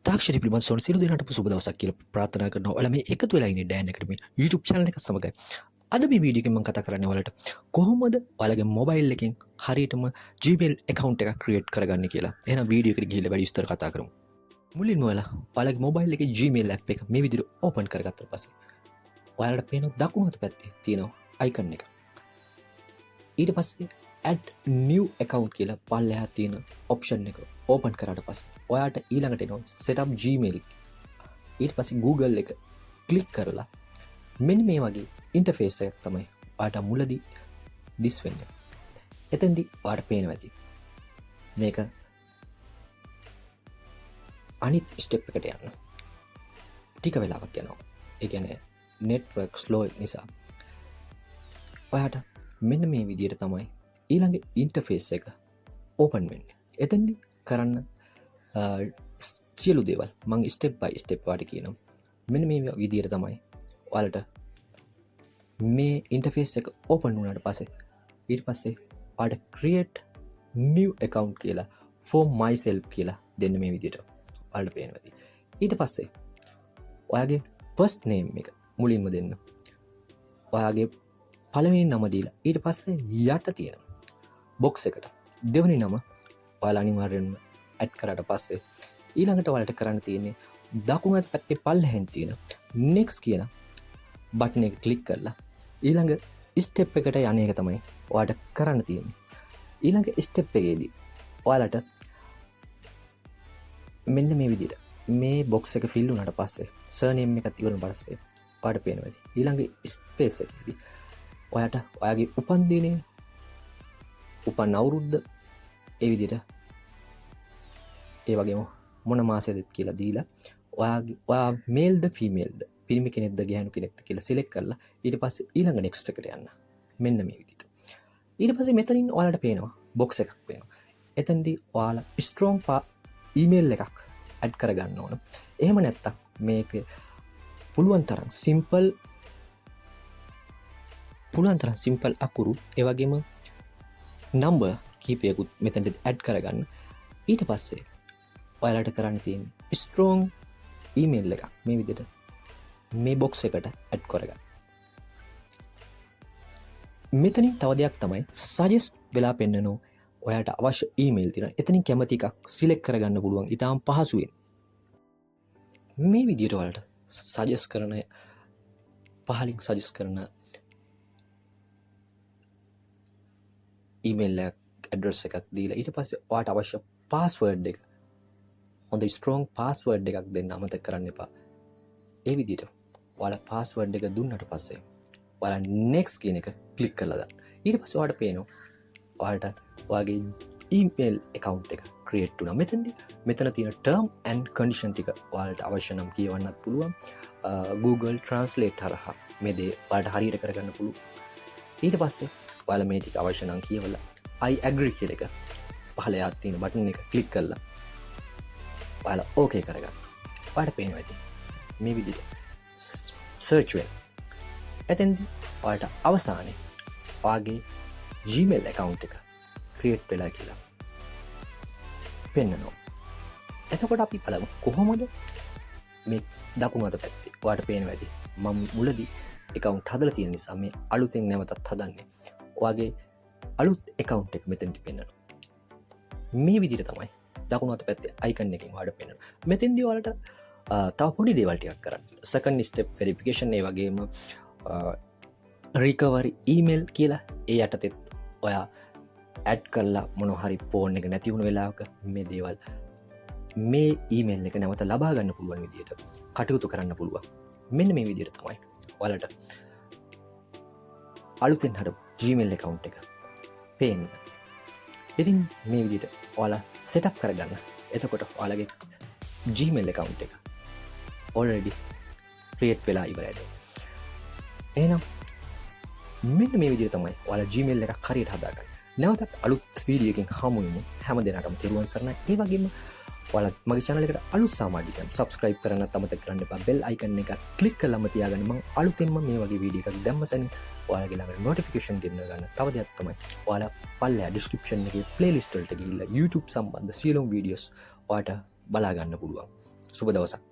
තාක්ෂණය පිළිබඳ සොන සියලු දෙනාටම සුබ දවසක් කියලා ප්‍රාර්ථනා කරනවා. ඔයාලා මේ එකතු වෙලා ඉන්නේ ඩෑන් එකට මේ YouTube channel එක සමග. අද මේ වීඩියෝ එකෙන් මම කතා කරන්නේ ඔයාලට කොහොමද ඔයාලගේ මොබයිල් එකෙන් හරියටම Gmail account එකක් create කරගන්නේ කියලා. එහෙනම් වීඩියෝ එකට ගිහිල්ලා වැඩි විස්තර කතා කරමු. මුලින්ම ඔයාලගේ මොබයිල් එකේ Gmail app එක මේ විදිහට open කරගත්තා පස්සේ ඔයාලට පේන දකුණු අත පැත්තේ තියෙනවා icon එක. ඊට පස්සේ add new account කියලා පල්ලෙහා තියෙන option එක open කරාට පස්සේ ඔයාට ඊළඟට එනවා setup Gmail. ඊට පස්සේ Google එක click කරලා මෙන්න මේ වගේ interface එකක් තමයි ඔයාට මුලදී දිස් වෙන්නේ. එතෙන්දී ඔයාට පේනවා ඇති මේක අනිත් step එකට යන්න ටික වෙලාවක් යනවා. ඒ කියන්නේ network slow නිසා ඔයාට මෙන්න මේ විදිහට තමයි ඊළඟ ඉන්ටර්ෆේස් එක ඕපන් වෙන්නේ. එතෙන්දි කරන්න සියලු දේවල් මම ස්ටෙප් බයි ස්ටෙප් වාට කියනවා. මෙන්න මේ විදිහට තමයි ඔයාලට මේ ඉන්ටර්ෆේස් එක ඕපන් වුණාට පස්සේ ඊට පස්සේ ඔයාලට create new account කියලා for myself කියලා දෙන්න මේ විදිහට ඔයාලට පේනවා. ඊට පස්සේ ඔයාගේ first name එක මුලින්ම දෙන්න. ඔයාගේ පළවෙනි නම දීලා ඊට පස්සේ යට තියෙන බොක්ස් එකට දෙවෙනි නම ඔයාලා අනිවාර්යෙන්ම ඇඩ් කරාට පස්සේ ඊළඟට ඔයාලට කරන්න තියෙන්නේ දකුණු අත පැත්තේ පල්ලෙහෙන් තියෙන next කියන බටන් එක ක්ලික් කරලා ඊළඟ ස්ටෙප් එකට යන එක තමයි ඔයාලට කරන්න තියෙන්නේ. ඊළඟ ස්ටෙප් එකේදී ඔයාලට මෙන්න මේ විදිහට මේ බොක්ස් එක ෆිල් වුණාට පස්සේ surname එකත් ඉවරන පස්සේ ඔයාලට පේනවා ඇති. ඊළඟ ස්පේස් එකේදී ඔයාට ඔයාගේ උපන් දිනේ උපන් අවුරුද්ද ඒ විදිහට ඒ වගේම මොන මාසයද කියලා දීලා ඔයා මේල්ද ෆීමේල්ද පිරිමි කෙනෙක්ද ගැහැණු කෙනෙක්ද කියලා සිලෙක්ට් කරලා ඊට පස්සේ ඊළඟ නෙක්ස්ට් එකට යන්න. මෙන්න මේ විදිහට. ඊට පස්සේ මෙතනින් ඔයාලට පේනවා බොක්ස් එකක් පේනවා. එතනදී ඔයාලා ස්ට්‍රෝං ඊමේල් එකක් ඇඩ් කරගන්න ඕන. එහෙම නැත්තම් මේක පුළුවන් තරම් සිම්පල් අකුරු ඒ වගේම නම්බර් කීපයකුත් මෙතනට ඇඩ් කරගන්න. ඊට පස්සේ ඔයාලට කරන්න තියෙන්නේ ස්ට්‍රෝං ඊමේල් එකක් මේ විදිහට මේ බොක්ස් එකට ඇඩ් කරගන්න. මෙතනින් තව දෙයක් තමයි සජෙස්ට් වෙලා පෙන්නනෝ ඔයාට අවශ්‍ය ඊමේල් තියෙනවා. එතනින් කැමති එකක් සිලෙක්ට් කරගන්න පුළුවන්. ඊටාම් පහසුවෙන්. මේ විදිහට ඔයාලට සජෙස්ට් කරන පහලින් සජෙස්ට් කරන ඊමේල් ඇඩ්‍රස් එකක් දීලා ඊට පස්සේ ඔයාට අවශ්‍ය පාස්වර්ඩ් එක හොඳ ස්ට්‍රෝං පාස්වර්ඩ් එකක් දෙන්න අමතක කරන්න එපා. ඒ විදිහට ඔයාලා පාස්වර්ඩ් එක දුන්නට පස්සේ ඔයාලා next කියන එක ක්ලික් කරලා දාන්න. ඊට පස්සේ ඔයාලට පේනවා ඔයාලට ඔයාගේ ඊමේල් account එක create වුණා. මෙතන තියෙන term and condition ටික ඔයාලට අවශ්‍ය නම් කියවන්නත් පුළුවන්. Google Translate හරහා මේ දේ ඔයාලට හරියට කරගන්න පුළුවන්. ඊට පස්සේ ඔයාලා මේ ටික අවශ්‍ය නම් කියවලා I agree කියලා එක පහළ යට තියෙන බටන් එක ක්ලික් කරලා ඔයාලා okay කරගන්න. ඔයාලට පේනවා ඉතින් මේ විදිහට search වෙන. එතෙන්දී ඔයාලට අවසානයේ ඔයාගේ Gmail account එක create වෙලා කියලා පෙන්නනවා. එතකොට අපි බලමු කොහොමද මේ දකුණු අත පැත්තේ ඔයාලට පේනවා ඇති මම මුලදී account හදලා තියෙන නිසා මේ අලුතෙන් නැවතත් හදන්නේ. ඔයාගේ අලුත් account එක මෙතනට පෙන්නනවා. මේ විදිහට තමයි දකුණු අත පැත්තේ icon එකෙන් ඔයාලට පෙන්නනවා. මෙතෙන්දී ඔයාලට තව පොඩි දේවල් ටිකක් කරන්න. second step verification ඒ වගේම recovery email කියලා ඒ යටතේ ඔයා ඇඩ් කරලා මොනවා හරි ෆෝන් එක නැති වුණ වෙලාවක මේ දේවල් මේ ඊමේල් එක නැවත ලබා ගන්න පුළුවන් විදිහට කටයුතු කරන්න පුළුවන්. මෙන්න මේ විදිහට තමයි ඔයාලට අලුතෙන් හදපු Gmail account එක පේන්න. ඉතින් මේ විදිහට ඔයාලා setup කරගන්න. එතකොට ඔයාලගේ Gmail account එක already create වෙලා ඉවරයි. එහෙනම් මෙන්න මේ විදිහට තමයි ඔයාලා Gmail එකක් හරියට හදාගන්න. නැවතත් අලුත් වීඩියෝ එකකින් හමු වෙමු. හැම දිනකටම තෙරුවන් සරණයි. ඒ වගේම ඔයාලා මගේ channel එකට අලුත් සමාජිකයන් subscribe කරන්නත් අමතක කරන්න එපා. bell icon එක click කරලාම තියාගන්න. මම අලුතෙන්ම මේ වගේ වීඩියෝ එකක් දැම්ම සැනින් ඔයාලගේ ළඟට notification ගෙන්න ගන්න. තව දෙයක් තමයි ඔයාලා පල්ලෙහා description එකේ playlist වලට ගිහිල්ලා YouTube සම්බන්ධ සියලුම videos ඔයාලට බලා ගන්න පුළුවන්. සුබ දවසක්.